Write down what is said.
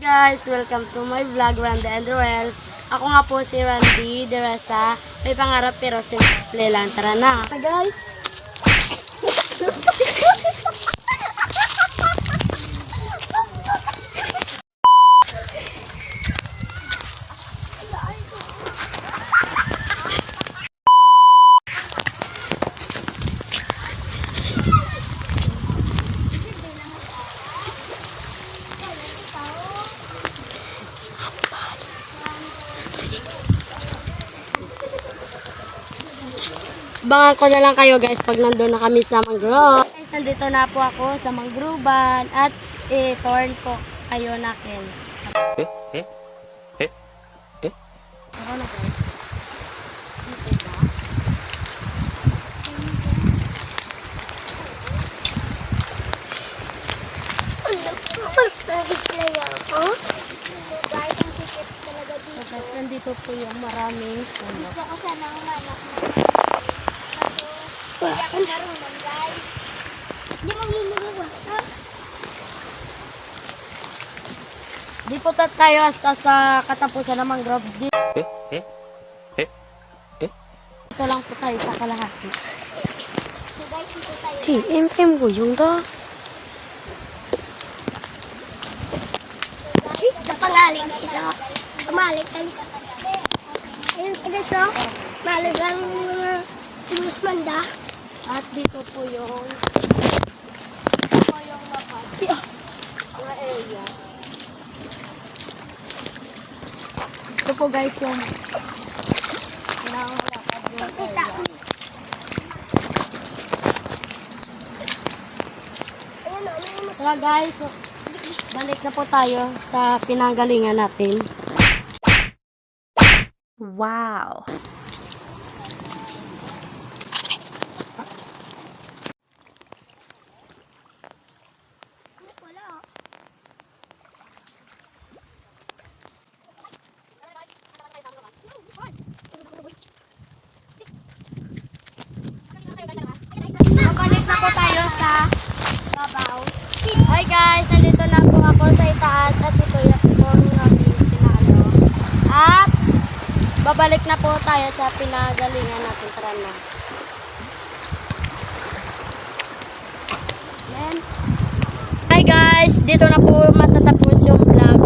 Guys, welcome to my vlog, Randy and Roel. Ako nga po si Randy Deresa. May pangarap pero simple lang. Tara na. Hi guys. Abangan ko na lang kayo guys pag nandun na kami sa mangrove. Guys, nandito na po ako sa mangroban at i-turn po kayo nakin. Ako na guys. Dito ba? Guys, nandito po yung maraming puno. Gusto ko sana umanak na. Hindi ako marunong, guys. Hindi maglulugaw ba? Di po tayo hasta sa katapusan ng mangrove. Dito lang po tayo sa kalahati. So guys, dito tayo. 是因为我用的。 Sa pangaling isa. Pamalik guys. Ayun sa guys, oh. Malagang mga sinuspanda. At dito po yung mapa. mga area. Ito po guys yung nangalakad yung Kita. area. Ayun, oh. May mas... Tara guys, balik na po tayo sa pinanggalingan natin. Wow. Wala. Balik na po tayo sa babaw. Hi guys, nandito na po ako sa itaas at ito yung namin pinalo. At babalik na po tayo sa pinagalingan natin. Tara na. Yan. Hi guys, dito na po matatapos yung vlog